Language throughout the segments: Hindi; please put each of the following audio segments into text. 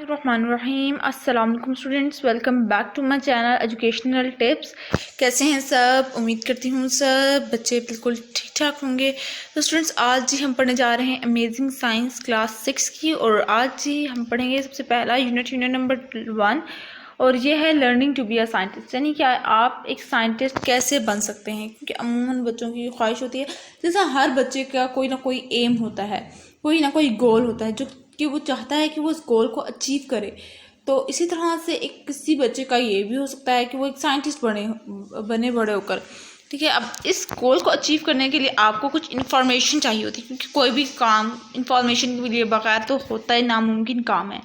बिस्मिल्लाहिर्रहमानिर्रहीम। अस्सलाम वालेकुम students, welcome back to my channel educational tips. कैसे हैं सब? उम्मीद करती हूँ सब बच्चे बिल्कुल ठीक ठाक होंगे। तो स्टूडेंट्स, आज ही हम पढ़ने जा रहे हैं अमेजिंग साइंस क्लास 6 की, और आज ही हम पढ़ेंगे सबसे पहला यूनिट नंबर 1, और ये है learning to be a scientist, यानी कि आप एक साइंटिस्ट कैसे बन सकते हैं। क्योंकि अमूमन बच्चों की ख्वाहिश होती है, जैसा हर बच्चे का कोई ना कोई एम होता है, कोई ना कोई गोल होता है जो कि वो चाहता है कि वो उस गोल को अचीव करे। तो इसी तरह से एक किसी बच्चे का ये भी हो सकता है कि वो एक साइंटिस्ट बने बड़े होकर। ठीक है, अब इस गोल को अचीव करने के लिए आपको कुछ इन्फॉर्मेशन चाहिए होती है, क्योंकि कोई भी काम इन्फॉर्मेशन के लिए बगैर तो होता ही नामुमकिन काम है।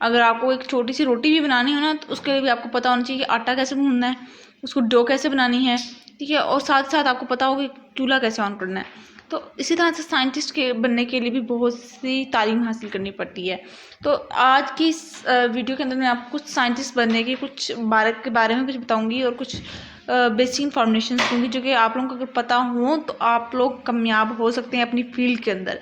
अगर आपको एक छोटी सी रोटी भी बनानी हो ना, तो उसके लिए भी आपको पता होना चाहिए कि आटा कैसे गूंदना है, उसको डो कैसे बनानी है। ठीक है, और साथ साथ आपको पता होगा कि चूल्हा कैसे ऑन करना है। तो इसी तरह से साइंटिस्ट के बनने के लिए भी बहुत सी तालीम हासिल करनी पड़ती है। तो आज की इस वीडियो के अंदर मैं आपको कुछ साइंटिस्ट बनने के कुछ के बारे में कुछ बताऊंगी, और कुछ बेसिक इन्फॉर्मेशन दूंगी जो कि आप लोगों को अगर पता हो तो आप लोग कामयाब हो सकते हैं अपनी फील्ड के अंदर।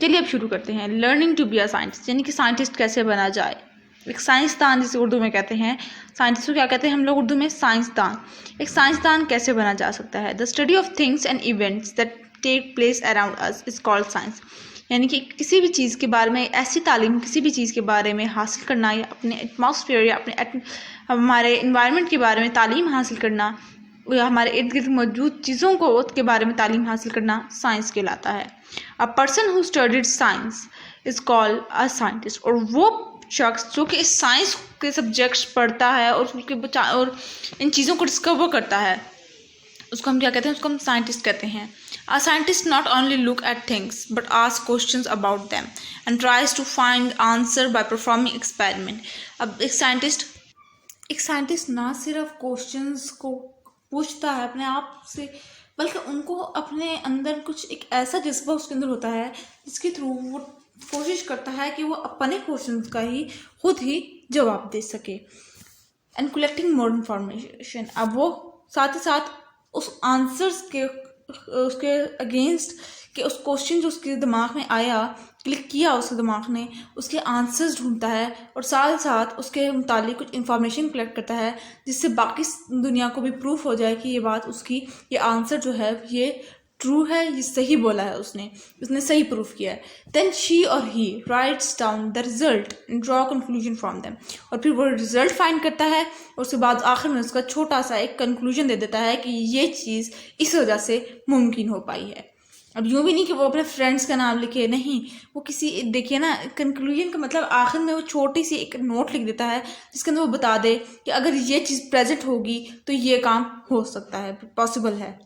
चलिए अब शुरू करते हैं। Learning to be a scientist, यानी कि साइंटिस्ट कैसे बना जाए। एक साइंसदान जिसे उर्दू में कहते हैं, साइंटिस्ट को क्या कहते हैं हम लोग उर्दू में? साइंसदान। एक साइंसदान कैसे बना जा सकता है? The study of things and events that take place around us is called science. यानी कि किसी भी चीज़ के बारे में, ऐसी तालीम किसी भी चीज़ के बारे में हासिल करना, या अपने एटमॉस्फेयर या अपने हमारे इन्वायरमेंट के बारे में तालीम हासिल करना, या हमारे इर्द गिर्द मौजूद चीज़ों को के बारे में तालीम हासिल करना साइंस कहलाता है। A person who studied science is called a scientist. और वो शख्स जो कि इस साइंस के सब्जेक्ट्स पढ़ता है और इन चीज़ों को डिस्कवर करता है, उसको हम क्या कहते हैं? उसको हम साइंटिस्ट कहते हैं। A scientist not only look at things but asks questions about them and tries to find answer by performing experiment। अब एक साइंटिस्ट ना सिर्फ क्वेश्चंस को पूछता है अपने आप से, बल्कि उनको अपने अंदर कुछ एक ऐसा जज्बा उसके अंदर होता है जिसके थ्रू वो कोशिश करता है कि वो अपने क्वेश्चंस का ही खुद ही जवाब दे सके। एंड कलेक्टिंग मोर इन्फॉर्मेशन, अब वो साथ ही साथ उस आंसर्स के उसके अगेंस्ट कि उस क्वेश्चन जो उसके दिमाग में आया, क्लिक किया उसके दिमाग ने, उसके आंसर्स ढूंढता है, और साथ साथ उसके मुतालिक कुछ इन्फॉर्मेशन कलेक्ट करता है जिससे बाकी दुनिया को भी प्रूफ हो जाए कि ये बात उसकी, ये आंसर जो है ये ट्रू है, ये सही बोला है उसने सही प्रूफ किया है। देन शी और ही rights down the result and draw conclusion from them. और फिर वो रिजल्ट फाइंड करता है, और उसके बाद आखिर में उसका छोटा सा एक कंक्लूजन दे देता है कि ये चीज़ इस वजह से मुमकिन हो पाई है। अब यूँ भी नहीं कि वो अपने फ्रेंड्स का नाम लिखे, नहीं, वो किसी, देखिए ना, कंक्लूजन का मतलब आखिर में वो छोटी सी एक नोट लिख देता है जिसके अंदर वो बता दे कि अगर ये चीज़ प्रेजेंट होगी तो ये काम हो सकता है, पॉसिबल है।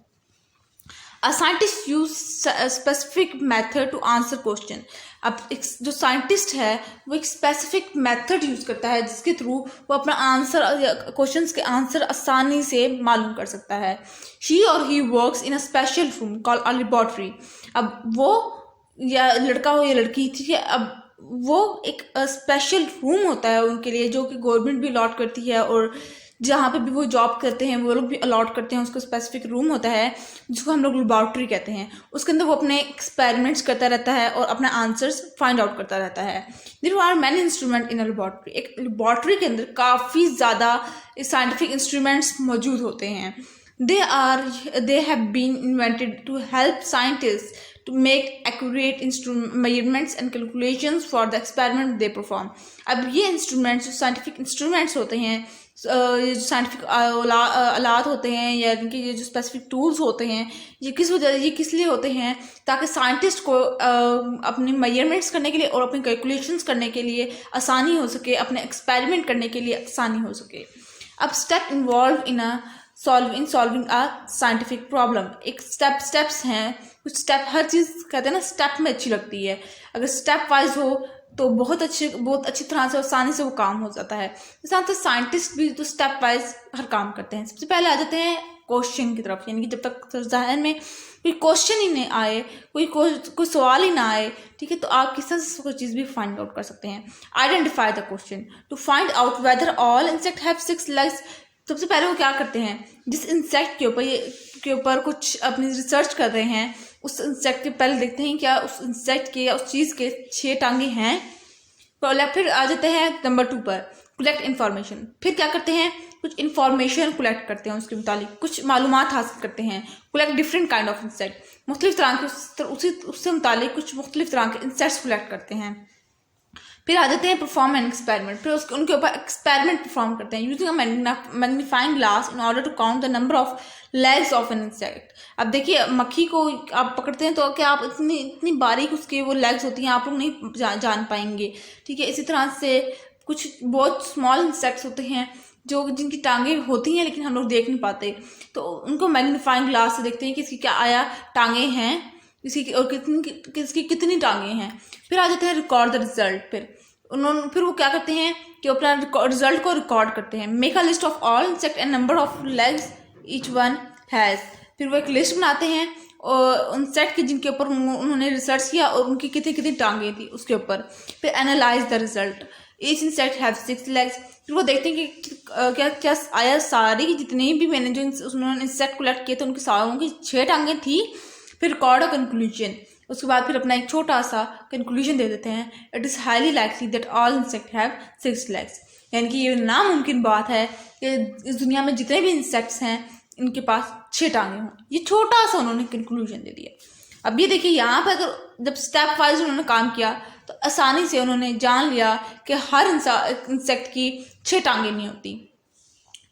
A scientist use a specific method to answer question। अब एक जो साइंटिस्ट है वो एक स्पेसिफिक मेथड यूज़ करता है जिसके थ्रू वो अपना आंसर, क्वेश्चंस के आंसर आसानी से मालूम कर सकता है। शी और he works in a special room called a laboratory. अब वो, या लड़का हो या लड़की, ठीक है, अब वो एक स्पेशल रूम होता है उनके लिए जो कि गवर्नमेंट भी अलॉट करती है, और जहाँ पे भी वो जॉब करते हैं वो लोग भी अलॉट करते हैं, उसको स्पेसिफिक रूम होता है जिसको हम लोग लेबोरेटरी कहते हैं। उसके अंदर वो अपने एक्सपेरिमेंट्स करता रहता है और अपने आंसर्स फाइंड आउट करता रहता है। There are many instrument in a laboratory. एक लेबोरेटरी के अंदर काफ़ी ज़्यादा साइंटिफिक इंस्ट्रूमेंट्स मौजूद होते हैं। they have been invented to help scientists to make accurate measurements and calculations for the experiment they perform। अब ये इंस्ट्रूमेंट्स, जो साइंटिफिक इंस्ट्रूमेंट्स होते हैं, ये जो साइंटिफिक आलात होते हैं, या इनके ये जो स्पेसिफिक टूल्स होते हैं, ये किस लिए होते हैं? ताकि साइंटिस्ट को अपने मेजरमेंट्स करने के लिए और अपने कैलकुलेशंस करने के लिए आसानी हो सके, अपने एक्सपेरिमेंट करने के लिए आसानी हो सके। अब step involve in solving a scientific problem. एक स्टेप्स हैं, कुछ स्टेप, हर चीज़ कहते हैं ना स्टेप में अच्छी लगती है। अगर स्टेप वाइज हो तो बहुत अच्छी तरह से आसानी से वो काम हो जाता है। साथ ही साइंटिस्ट भी तो स्टेप वाइज हर काम करते हैं। सबसे पहले आ जाते हैं क्वेश्चन की तरफ, यानी कि जब तक जहन में कोई क्वेश्चन ही नहीं आए, कोई सवाल ही ना आए, ठीक है, तो आप किस तरह से कोई चीज़ भी फाइंड आउट कर सकते हैं। Identify the question to find out whether all insect have 6 legs. सबसे पहले वो क्या करते हैं, जिस इंसेक्ट के ऊपर कुछ अपनी रिसर्च कर रहे हैं, उस इंसेक्ट के पहले देखते हैं क्या उस इंसेक्ट के या उस चीज़ के 6 टांगे हैं। फिर आ जाते हैं नंबर 2 पर, कलेक्ट इन्फॉर्मेशन। फिर क्या करते हैं, कुछ इन्फॉर्मेशन कलेक्ट करते हैं, उसके मुताबिक कुछ मालूमात हासिल करते हैं। Collect different kind of insect, मुख्तलिफ तरह के उससे मुतालिक कुछ मुख्तलिफ तरह के इंसेक्ट्स कलेक्ट करते हैं। फिर आ जाते हैं परफॉर्म एन एक्सपेरिमेंट, फिर उनके ऊपर एक्सपेरिमेंट परफॉर्म करते हैं using a magnifying glass in order to count the number of legs of an insect. अब देखिए मक्खी को आप पकड़ते हैं तो क्या आप इतनी बारीक उसके वो लेग्स होती हैं आप लोग नहीं जान पाएंगे, ठीक है। इसी तरह से कुछ बहुत स्मॉल इंसेक्ट्स होते हैं जो जिनकी टांगे होती हैं लेकिन हम लोग देख नहीं पाते, तो उनको मैग्नीफाइंग ग्लास से देखते हैं कि इसकी क्या आया टांगे हैं, इसकी और किसकी कितनी टांगे हैं। फिर आ जाते हैं रिकॉर्ड द रिजल्ट। फिर वो क्या करते हैं कि अपना रिजल्ट को रिकॉर्ड करते हैं। Make a list of all insect and number of legs each one has. फिर वो एक लिस्ट बनाते हैं और इंसेक्ट की जिनके ऊपर उन्होंने रिसर्च किया और उनकी कितनी कितनी टांगे थी उसके ऊपर। फिर analyse the result, each insect have 6 legs. फिर वो देखते हैं कि क्या आया सारी जितने भी मैंने जो उन्होंने इंसेक्ट कलेक्ट किए थे उनकी सारों की 6 टांगे थी। फिर रिकॉर्ड अ कंक्लूजन, उसके बाद फिर अपना एक छोटा सा कंक्लूजन दे देते हैं। It is highly likely that all insect have 6 legs, यानी कि ये नामुमकिन बात है कि इस दुनिया में जितने भी इंसेक्ट्स हैं इनके पास 6 टांगे हों। ये छोटा सा उन्होंने कंक्लूजन दे दिया। अब ये देखिए यहाँ पर अगर जब स्टेप वाइज उन्होंने काम किया तो आसानी से उन्होंने जान लिया कि हर इंसेक्ट की 6 टांगे नहीं होती।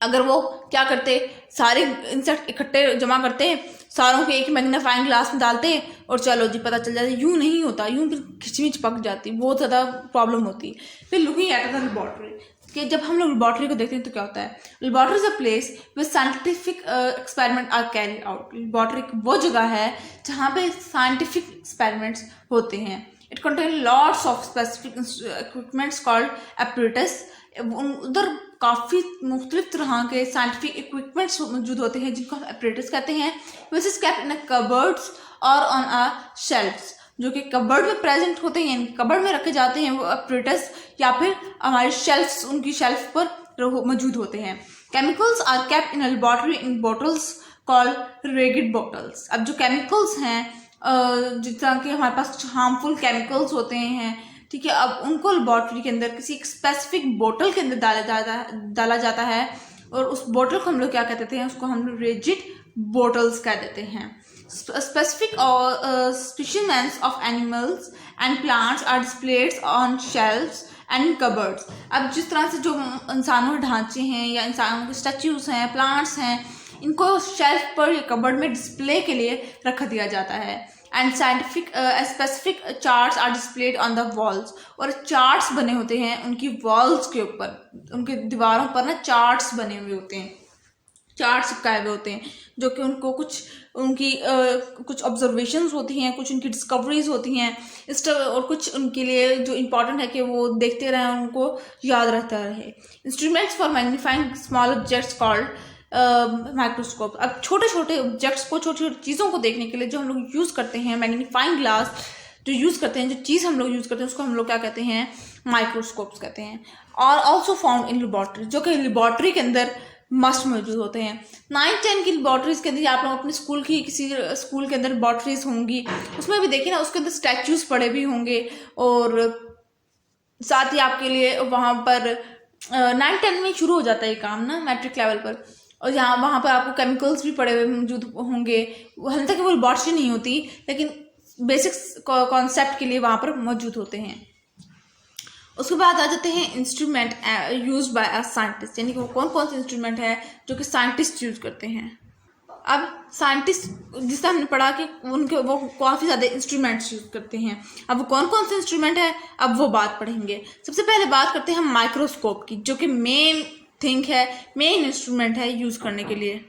अगर वो क्या करते, सारे इंसेक्ट इकट्ठे जमा करते, सारों के एक मैग्नीफाइंग ग्लास में डालते और चलो जी पता चल जाता। यूँ नहीं होता, यूँ फिर खिचमिच पक जाती, बहुत ज़्यादा प्रॉब्लम होती। फिर लुकिंग एट द लेबॉर्ट्री, कि जब हम लोग लेबॉर्ट्री को देखते हैं तो क्या होता है, laboratory is a place with scientific experiment are carried out. Laboratory एक वो जगह है जहाँ पे साइंटिफिक एक्सपेरिमेंट्स होते हैं। It contain lots of specific equipments called apparatus. उधर काफ़ी मुख्तलिफ तरह के साइंटिफिक इक्विपमेंट्स मौजूद होते हैं जिनको हम एपरेटस कहते हैं। Which is kept in cupboards और ऑन अ शेल्फ्स, जो कि कबर्ड में प्रेजेंट होते हैं, कबर्ड में रखे जाते हैं वो एपरेटस, या फिर हमारे शेल्फ्स उनकी शेल्फ पर मौजूद होते हैं। Chemicals are kept in laboratory in bottles called reagent bottles. अब जो केमिकल्स हैं जिस तरह के हमारे पास कुछ हार्मफुल केमिकल्स होते हैं, ठीक है, अब उनको लेबॉर्ट्री के अंदर किसी एक स्पेसिफिक बोतल के अंदर डाला जाता है और उस बोतल को हम लोग क्या कहते हैं, उसको हम लोग रेजिड बोटल्स कह देते हैं। Specific specimens of animals and plants are displayed on shelfs and cupboards. अब जिस तरह से जो इंसानों के ढांचे हैं या इंसानों के स्टैच्यूज हैं, प्लांट्स हैं, इनको शेल्फ पर या कबर्ड में डिस्प्ले के लिए रख दिया जाता है। And scientific specific charts are displayed on the walls, और चार्ट्स बने होते हैं उनकी वॉल्स के ऊपर, उनके दीवारों पर ना चार्ट्स बने हुए होते हैं, चार्ट्स चिपकाए हुए होते हैं, जो कि उनको कुछ उनकी कुछ ऑब्जर्वेशंस होती हैं, कुछ उनकी डिस्कवरीज होती हैं और कुछ उनके लिए जो इम्पॉर्टेंट है कि वो देखते रहें, उनको याद रहता रहे। Instruments for magnifying small objects called microscope. अब छोटे छोटे ऑब्जेक्ट्स को, छोटी छोटी चीज़ों को देखने के लिए जो हम लोग यूज़ करते हैं, मैग्नीफाइंग ग्लास जो यूज़ करते हैं, जो चीज़ हम लोग यूज़ करते हैं उसको हम लोग क्या कहते हैं, माइक्रोस्कोप्स कहते हैं। और ऑल्सो फाउंड इन लेबॉर्ट्री, जो कि लेबॉर्ट्री के अंदर मस्ट मौजूद होते हैं। 9-10 की लेबॉर्ट्रीज के अंदर आप लोग अपने स्कूल की किसी स्कूल के अंदर लेबॉर्ट्रीज होंगी, उसमें भी देखिए ना, उसके अंदर स्टैचूज पड़े भी होंगे और साथ ही आपके लिए वहाँ पर 9-10 में शुरू हो जाता है ये काम ना, मैट्रिक लेवल पर, और यहाँ वहाँ पर आपको केमिकल्स भी पड़े हुए मौजूद होंगे। हालांकि वो लेबॉर्ट्री नहीं होती लेकिन बेसिक कॉन्सेप्ट के लिए वहाँ पर मौजूद होते हैं। उसके बाद आ जाते हैं instrument use by a scientist, यानी कि वो कौन कौन से इंस्ट्रूमेंट है जो कि साइंटिस्ट यूज करते हैं। अब साइंटिस्ट जिससे हमने पढ़ा कि वो काफ़ी ज़्यादा इंस्ट्रूमेंट्स यूज करते हैं। अब वो कौन कौन से इंस्ट्रूमेंट है, अब वो बात पढ़ेंगे। सबसे पहले बात करते हैं हम माइक्रोस्कोप की, जो कि मेन थिंग है, मेन इंस्ट्रूमेंट है यूज करने के लिए।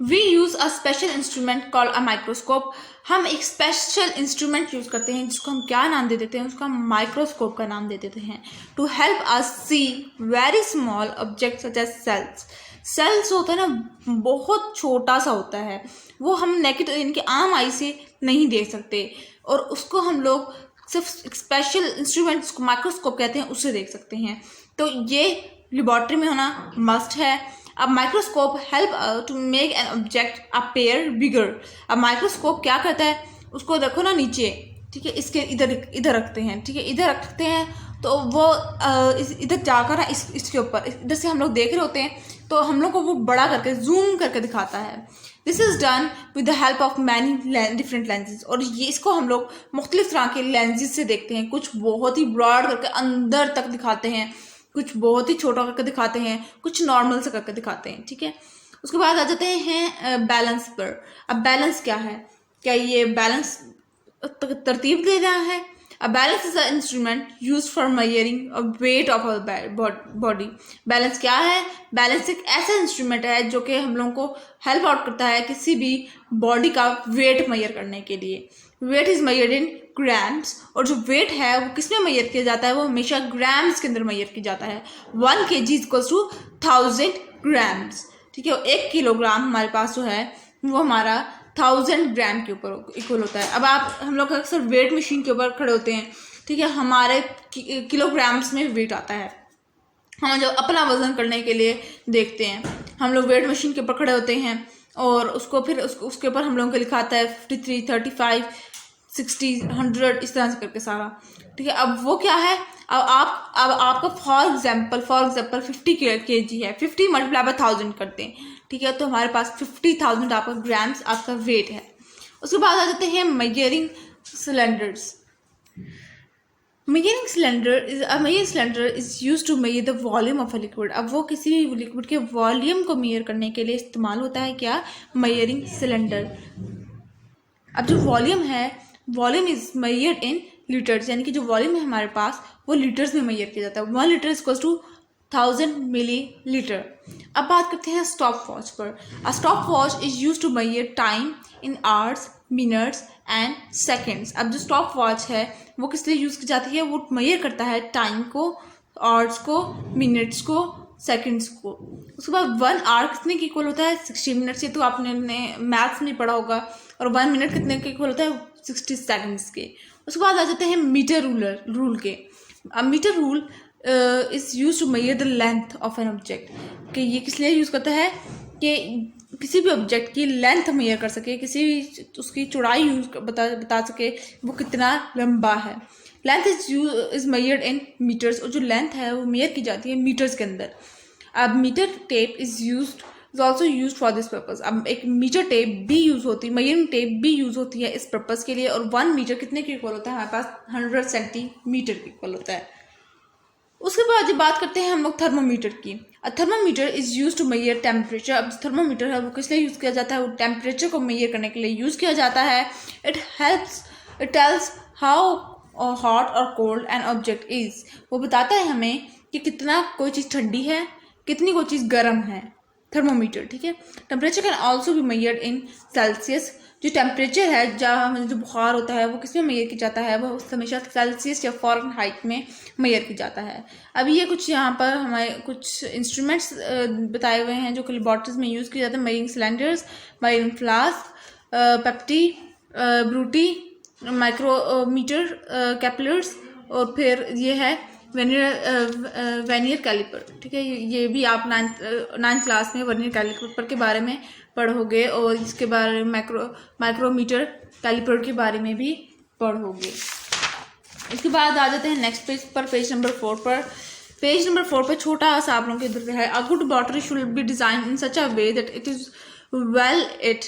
We use a special instrument called a microscope. हम एक स्पेशल इंस्ट्रूमेंट यूज करते हैं जिसको हम क्या नाम दे देते हैं, उसको हम माइक्रोस्कोप का नाम दे देते हैं। To help us see very small object such as cells. Cells होता है ना, बहुत छोटा सा होता है, वो हम नेकेड यानी कि आम आई से नहीं देख सकते, और उसको हम लोग सिर्फ स्पेशल इंस्ट्रूमेंट जिसको माइक्रोस्कोप कहते हैं उससे देख सकते हैं। तो ये लेबॉर्ट्री में होना मस्ट है। अब microscope help to make an object appear bigger. अब माइक्रोस्कोप क्या करता है, उसको देखो ना नीचे, ठीक है, इसके इधर रखते हैं, ठीक है, इधर रखते हैं तो वो इधर जाकर ना इसके ऊपर इधर से हम लोग देख रहे होते हैं तो हम लोग को वो बड़ा करके जूम करके दिखाता है। This is done with the help of many different lenses. और ये इसको हम लोग मुख्तलिफ तरह के लेंसेज से देखते हैं। कुछ बहुत ही ब्रॉड करके अंदर तक दिखाते हैं, कुछ बहुत ही छोटा करके दिखाते हैं, कुछ नॉर्मल से करके दिखाते हैं। ठीक है, उसके बाद आ जाते हैं बैलेंस पर। अब बैलेंस क्या है? क्या ये बैलेंस तरतीब दे रहा है? A balance is an instrument used for measuring a weight of our body. Balance क्या है? बैलेंस एक ऐसा इंस्ट्रूमेंट है जो कि हम लोगों को हेल्प आउट करता है किसी भी बॉडी का वेट मेजर करने के लिए। Weight is measured in grams, और जो वेट है वो किस में मेजर किया जाता है? वो हमेशा ग्राम्स के अंदर मेजर किया जाता है। 1 kg इक्वल्स टू 1000 ग्राम्स। ठीक है, 1 किलोग्राम हमारे पास जो है वो हमारा 1000 ग्राम के ऊपर इक्वल होता है। अब हम लोग अक्सर वेट मशीन के ऊपर खड़े होते हैं। ठीक है, हमारे किलोग्राम्स में वेट आता है। हम जब अपना वजन करने के लिए देखते हैं, हम लोग वेट मशीन के ऊपर खड़े होते हैं और उसको फिर उसके ऊपर हम लोगों को लिखाता है 53, 35, 60, 100 इस तरह से करके सारा। ठीक है, अब वो क्या है? अब आपका फॉर एग्जाम्पल 50 kg है, 50 मल्टीप्लाई बाय 1000 करते हैं। ठीक है, तो हमारे पास 50,000 आपका ग्राम्स आपका वेट है। उसके बाद आ जाते हैं measuring cylinders. Measuring cylinder is use to measure the volume of a liquid. अब वो किसी भी लिक्विड के वॉल्यूम को मेजर करने के लिए इस्तेमाल होता है क्या? Measuring cylinder. अब जो वॉल्यूम है, volume is measured in litres, यानी कि जो वॉल्यूम है हमारे पास वो लीटर्स में मेजर किया जाता है। 1 लीटर इक्वल्स टू 1000 मिलीलीटर। अब बात करते हैं स्टॉप वॉच पर। A stop watch is use to measure time in hours, minutes and seconds. अब जो स्टॉप वॉच है वो किस लिए यूज की जाती है? वो मेजर करता है टाइम को, आवर्स को, मिनट्स को, सेकंड्स को। उसके बाद 1 आवर कितने के इक्वल होता है? 60 मिनट्स। ये तो आपने मैथ्स नहीं पढ़ा होगा। और 1 मिनट कितने के इक्वल होता है? 60 सेकंड्स के। उसके बाद आ जाते हैं मीटर रूल के। अब metre rule is use to measure the length of an object. कि ये किस लिए यूज करता है? कि किसी भी ऑब्जेक्ट की लेंथ मेजर कर सके, किसी भी उसकी चौड़ाई बता सके वो कितना लंबा है। Length is measured in metres, और जो लेंथ है वो मेजर की जाती है मीटर्स के अंदर। अब metre tape is also use for this purpose. अब एक मीटर टेप भी यूज होती है, मेजरिंग टेप भी यूज होती है इस पर्पज के लिए। और 1 मीटर कितने के इक्वल होता है? हमारे पास 100 सेंटीमीटर के इक्वल होता है। उसके बाद जब बात करते हैं हम लोग थर्मोमीटर की। Thermometer is use to measure temperature. अब थर्मोमीटर है वो किस लिए यूज किया जाता है? वो टेम्परेचर को मेजर करने के लिए यूज किया जाता है। इट टेल्स हाउ हॉट और कोल्ड एन ऑब्जेक्ट इज। वो बताता है हमें कि कितना कोई चीज़ ठंडी है, कितनी कोई चीज़ गर्म है। थर्मोमीटर, ठीक है। Temperature can also be measured in Celsius. जो टेम्परेचर है, जहाँ जो बुखार होता है वो किस में मेजर किया जाता है? वो हमेशा सेल्सियस या फ़ारेनहाइट में मेजर किया जाता है। अभी ये कुछ यहाँ पर हमारे कुछ इंस्ट्रूमेंट्स बताए हुए हैं जो कि लेबॉर्ट्रीज में यूज़ किए जाते हैं। Measuring cylinders, measuring flask, pipette, burette, micrometer, capillaries, और फिर ये है वर्नियर कैलिपर। ठीक है, ये भी आप नाइन्थ क्लास में वर्नियर कैलिपर के बारे में पढ़ोगे, और इसके बारे में माइक्रोमीटर कैलिपर के बारे में भी पढ़ोगे। इसके बाद आ जाते हैं नेक्स्ट पेज पर, पेज नंबर 4 पर। पेज नंबर 4 पर छोटा सा आप लोगों के इधर है, a good laboratory should be design in such a way that it is well it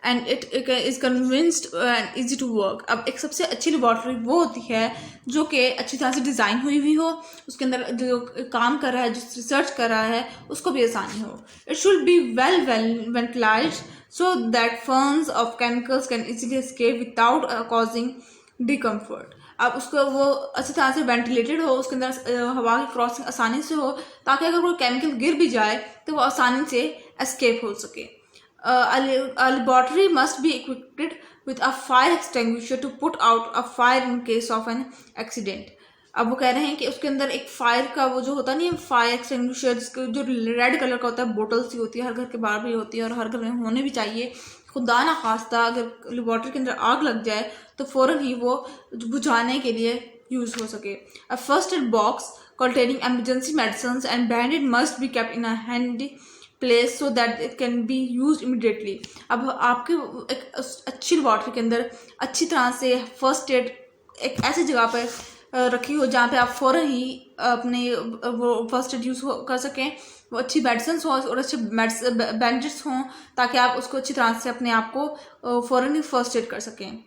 and it is convinced and easy to work. अब एक सबसे अच्छी लेबॉर्ट्री वो होती है जो कि अच्छी तरह से डिज़ाइन हुई हुई हो, उसके अंदर जो काम कर रहा है, जो रिसर्च कर रहा है, उसको भी आसानी हो। It should be well ventilated so that fumes of chemicals can easily escape without causing discomfort. अब उसको वो अच्छी तरह से वेंटिलेटेड हो, उसके अंदर हवा की क्रॉसिंग आसानी से हो, ताकि अगर कोई केमिकल गिर भी जाए तो वो आसानी से एस्केप हो सके। A laboratory must be equipped with a fire extinguisher to put out a fire in case of an accident। अब वो कह रहे हैं कि उसके अंदर एक फायर का वो जो होता नहीं है, फायर एक्सटिंग्विशर, जिसको जो रेड कलर का होता है, बोतल सी होती है, हर घर के बाहर भी होती है और हर घर में होने भी चाहिए। खुदा ना खास्ता अगर लेबॉर्ट्री के अंदर आग लग जाए तो फ़ौरन ही वो बुझाने के लिए यूज़ हो सके। A first aid box containing emergency medicines and bandage must be kept in a handy place so that it can be used immediately। अब आपके एक अच्छी लेबॉर्ट्री के अंदर अच्छी तरह से फर्स्ट एड एक ऐसी जगह पर रखी हो जहाँ पे आप फ़ौरन ही अपने वो फर्स्ट एड यूज़ कर सकें, वो अच्छी मेडिसिन हो और अच्छे बैंडेजेस हों, ताकि आप उसको अच्छी तरह से अपने आप को फ़ौरन ही फर्स्ट एड कर सकें।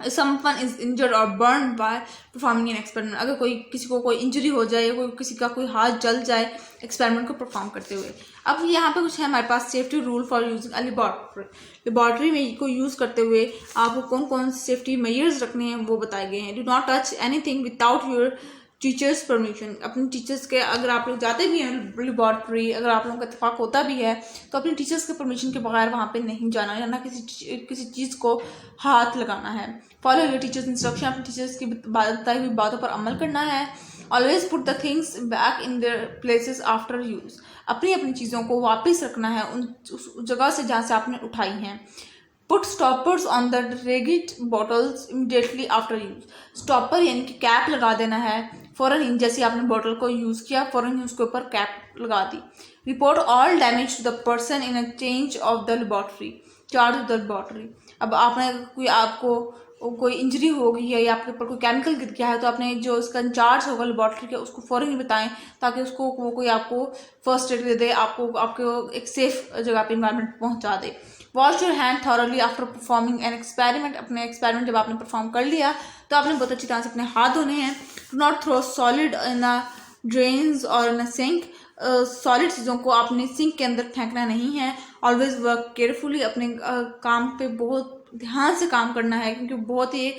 Someone is injured or burned by performing an experiment, अगर किसी को कोई इंजरी हो जाए, किसी का कोई हाथ जल जाए एक्सपेरिमेंट को परफॉर्म करते हुए। अब यहाँ पे कुछ है हमारे पास safety rule for using a laboratory में को यूज़ करते हुए आपको कौन कौन से सेफ्टी मेजर्स रखने हैं वो बताए गए हैं। Do not touch anything without your teachers permission, अपने टीचर्स के, अगर आप लोग जाते भी हैं लेबॉर्ट्री, अगर आप लोगों का इत्तेफाक होता भी है तो अपने टीचर्स के परमिशन के बगैर वहाँ पे नहीं जाना या ना किसी चीज़ को हाथ लगाना है। फॉलो योर टीचर्स इंस्ट्रक्शन, अपने टीचर्स की बताई हुई बातों पर अमल करना है। Always put the things back in their places after use, अपनी चीज़ों को वापस रखना है उस जगह से जहाँ से आपने उठाई हैं। Put stoppers on the reagent bottles immediately after use, stopper यानी कि कैप लगा देना है फ़ौरन ही, जैसे आपने बॉटल को यूज़ किया फ़ौरन ही उसके ऊपर कैप लगा दी। Report all damage to the person in a change of the laboratory, charge of the laboratory. अब आपने आपको कोई इंजरी हो गई है या आपके ऊपर कोई केमिकल गिर गया है तो आपने जो उसका इंचार्ज होगा लेबॉर्ट्री के उसको फ़ौरन ही बताएं, ताकि उसको कोई आपको फर्स्ट एड दे दे, आपको एक सेफ जगह पे इन्वायरमेंट पहुंचा दे। Wash your hand thoroughly after performing an experiment, अपने एक्सपेरिमेंट जब आपने परफॉर्म कर लिया तो आपने बहुत अच्छी तरह से अपने हाथ धोने हैं। Do not throw solid in a drains और इन अ सिंक, सॉलिड चीज़ों को आपने सिंक के अंदर फेंकना नहीं है। ऑलवेज वर्क केयरफुली, अपने काम पे बहुत ध्यान से काम करना है, क्योंकि बहुत ही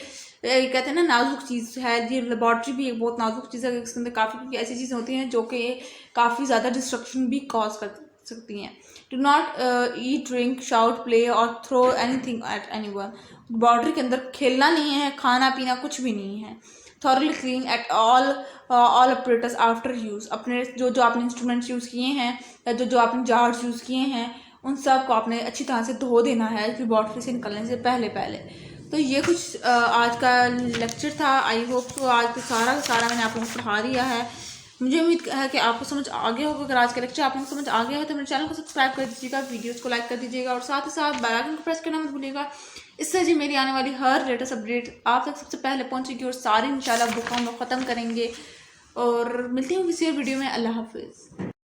कहते हैं ना नाजुक चीज़ है ये लेबॉर्ट्री भी एक बहुत नाजुक चीज़ है, इसके अंदर काफ़ी ऐसी चीज़ें होती हैं जो कि काफ़ी ज़्यादा डिस्ट्रक्शन भी कॉज कर सकती हैं। Do not eat, drink, shout, play और throw anything at anyone, laboratory के अंदर खेलना नहीं है, खाना पीना कुछ भी नहीं है। Thoroughly clean at all operators after use, अपने जो आपने इंस्ट्रूमेंट्स यूज़ किए हैं या जो आपने जार्स यूज़ किए हैं उन सब को आपने अच्छी तरह से धो देना है लेबॉर्ट्री से निकलने से पहले। तो ये कुछ आज का लेक्चर था। आई होप तो आज तो सारा मैंने आप लोगों को पढ़ा दिया है। मुझे उम्मीद है कि आपको समझ आ गया होगा। अगर आज का लेक्चर आप लोगों को समझ आ गया है तो मेरे चैनल को सब्सक्राइब कर दीजिएगा, वीडियोस को लाइक कर दीजिएगा और साथ ही साथ बेल आइकन को प्रेस करना मत भूलिएगा। इससे जी मेरी आने वाली हर लेटेस्ट अपडेट आप तक सबसे पहले पहुंचेगी और सारी इंशाल्लाह बुक हम ख़त्म करेंगे। और मिलती हूँ किसी और वीडियो में। अल्लाह हाफिज़।